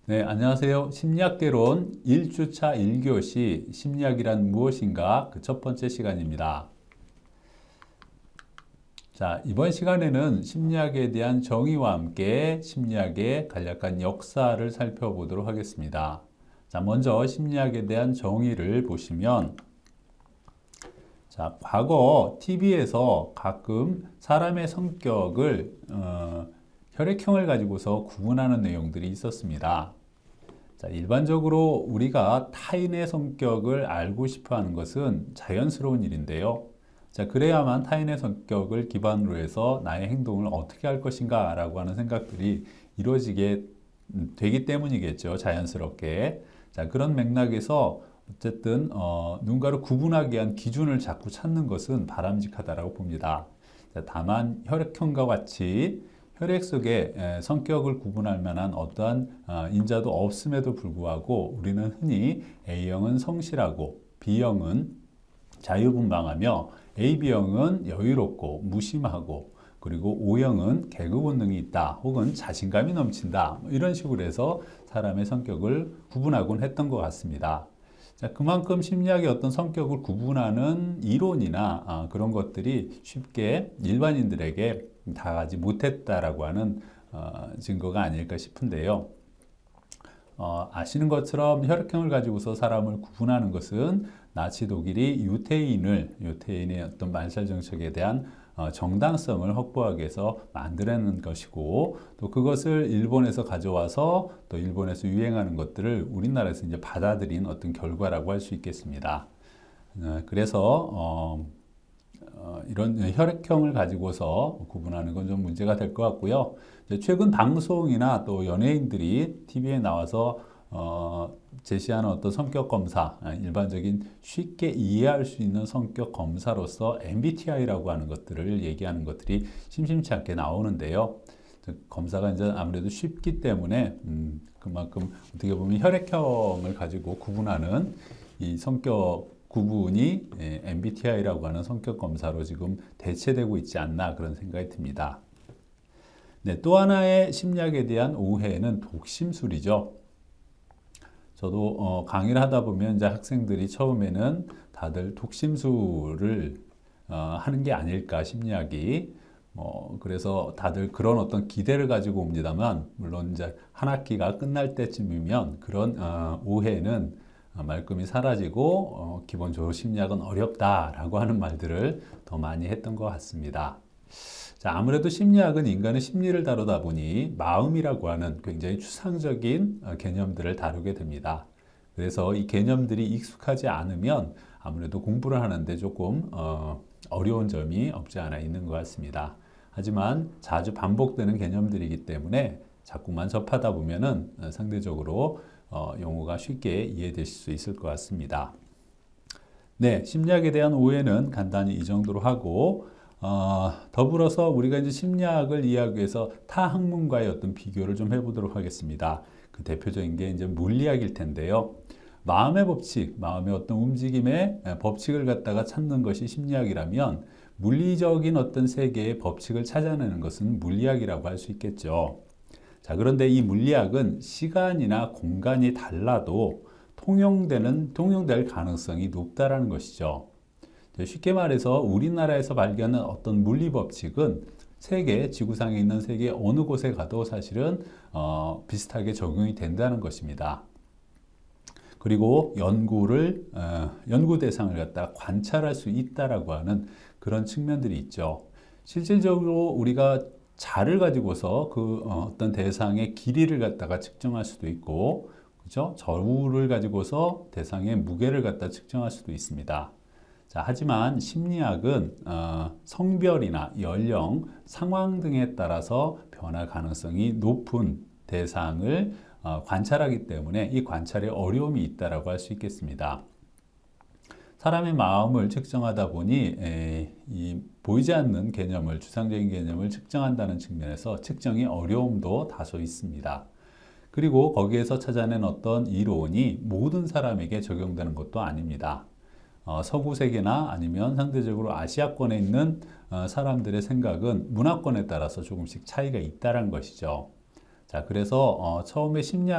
네, 안녕하세요. 심리학개론 1주차 1교시 심리학이란 무엇인가 그 첫 번째 시간입니다. 자, 이번 시간에는 심리학에 대한 정의와 함께 심리학의 간략한 역사를 살펴보도록 하겠습니다. 자, 먼저 심리학에 대한 정의를 보시면 자, 과거 TV에서 가끔 사람의 성격을 혈액형을 가지고서 구분하는 내용들이 있었습니다. 자, 일반적으로 우리가 타인의 성격을 알고 싶어 하는 것은 자연스러운 일인데요. 자, 그래야만 타인의 성격을 기반으로 해서 나의 행동을 어떻게 할 것인가 라고 하는 생각들이 이루어지게 되기 때문이겠죠. 자연스럽게. 자, 그런 맥락에서 어쨌든 누군가를 구분하기 위한 기준을 자꾸 찾는 것은 바람직하다고 봅니다. 자, 다만 혈액형과 같이 혈액 속에 성격을 구분할 만한 어떠한 인자도 없음에도 불구하고 우리는 흔히 A형은 성실하고 B형은 자유분방하며 AB형은 여유롭고 무심하고 그리고 O형은 개그 본능이 있다 혹은 자신감이 넘친다 이런 식으로 해서 사람의 성격을 구분하곤 했던 것 같습니다. 자, 그만큼 심리학의 어떤 성격을 구분하는 이론이나 그런 것들이 쉽게 일반인들에게 다가지 못했다라고 하는 증거가 아닐까 싶은데요. 아시는 것처럼 혈액형을 가지고서 사람을 구분하는 것은 나치 독일이 유태인의 어떤 말살 정책에 대한 정당성을 확보하기 위해서 만들어낸 것이고 또 그것을 일본에서 가져와서 또 일본에서 유행하는 것들을 우리나라에서 이제 받아들인 어떤 결과라고 할 수 있겠습니다. 그래서 이런 혈액형을 가지고서 구분하는 건 좀 문제가 될 것 같고요. 최근 방송이나 또 연예인들이 TV에 나와서 제시하는 어떤 성격 검사, 일반적인 쉽게 이해할 수 있는 성격 검사로서 MBTI라고 하는 것들을 얘기하는 것들이 심심치 않게 나오는데요. 검사가 이제 아무래도 쉽기 때문에 그만큼 어떻게 보면 혈액형을 가지고 구분하는 이 성격 구분이 MBTI라고 하는 성격 검사로 지금 대체되고 있지 않나 그런 생각이 듭니다. 네, 또 하나의 심리학에 대한 오해는 독심술이죠. 저도 강의를 하다 보면 이제 학생들이 처음에는 다들 독심술을 하는 게 아닐까 심리학이 그래서 다들 그런 어떤 기대를 가지고 옵니다만 물론 이제 한 학기가 끝날 때쯤이면 그런 오해는 말끔히 사라지고 기본적으로 심리학은 어렵다라고 하는 말들을 더 많이 했던 것 같습니다. 자, 아무래도 심리학은 인간의 심리를 다루다 보니 마음이라고 하는 굉장히 추상적인 개념들을 다루게 됩니다. 그래서 이 개념들이 익숙하지 않으면 아무래도 공부를 하는데 조금 어려운 점이 없지 않아 있는 것 같습니다. 하지만 자주 반복되는 개념들이기 때문에 자꾸만 접하다 보면은 상대적으로 용어가 쉽게 이해되실 수 있을 것 같습니다. 네, 심리학에 대한 오해는 간단히 이 정도로 하고 더불어서 우리가 이제 심리학을 이해하기 위해서 타 학문과의 어떤 비교를 좀 해보도록 하겠습니다. 그 대표적인 게 이제 물리학일 텐데요. 마음의 법칙, 마음의 어떤 움직임의 법칙을 갖다가 찾는 것이 심리학이라면 물리적인 어떤 세계의 법칙을 찾아내는 것은 물리학이라고 할 수 있겠죠. 자, 그런데 이 물리학은 시간이나 공간이 달라도 통용될 가능성이 높다라는 것이죠. 쉽게 말해서 우리나라에서 발견한 어떤 물리 법칙은 지구상에 있는 세계 어느 곳에 가도 사실은 비슷하게 적용이 된다는 것입니다. 그리고 연구 대상을 갖다 관찰할 수 있다라고 하는 그런 측면들이 있죠. 실질적으로 우리가 자를 가지고서 그 어떤 대상의 길이를 갖다가 측정할 수도 있고, 그죠? 저울을 가지고서 대상의 무게를 갖다 측정할 수도 있습니다. 자, 하지만 심리학은 성별이나 연령, 상황 등에 따라서 변할 가능성이 높은 대상을 관찰하기 때문에 이 관찰에 어려움이 있다라고 할 수 있겠습니다. 사람의 마음을 측정하다 보니 이 보이지 않는 개념을, 추상적인 개념을 측정한다는 측면에서 측정의 어려움도 다소 있습니다. 그리고 거기에서 찾아낸 어떤 이론이 모든 사람에게 적용되는 것도 아닙니다. 서구 세계나 아니면 상대적으로 아시아권에 있는 사람들의 생각은 문화권에 따라서 조금씩 차이가 있다는 것이죠. 자, 그래서 처음에 심리학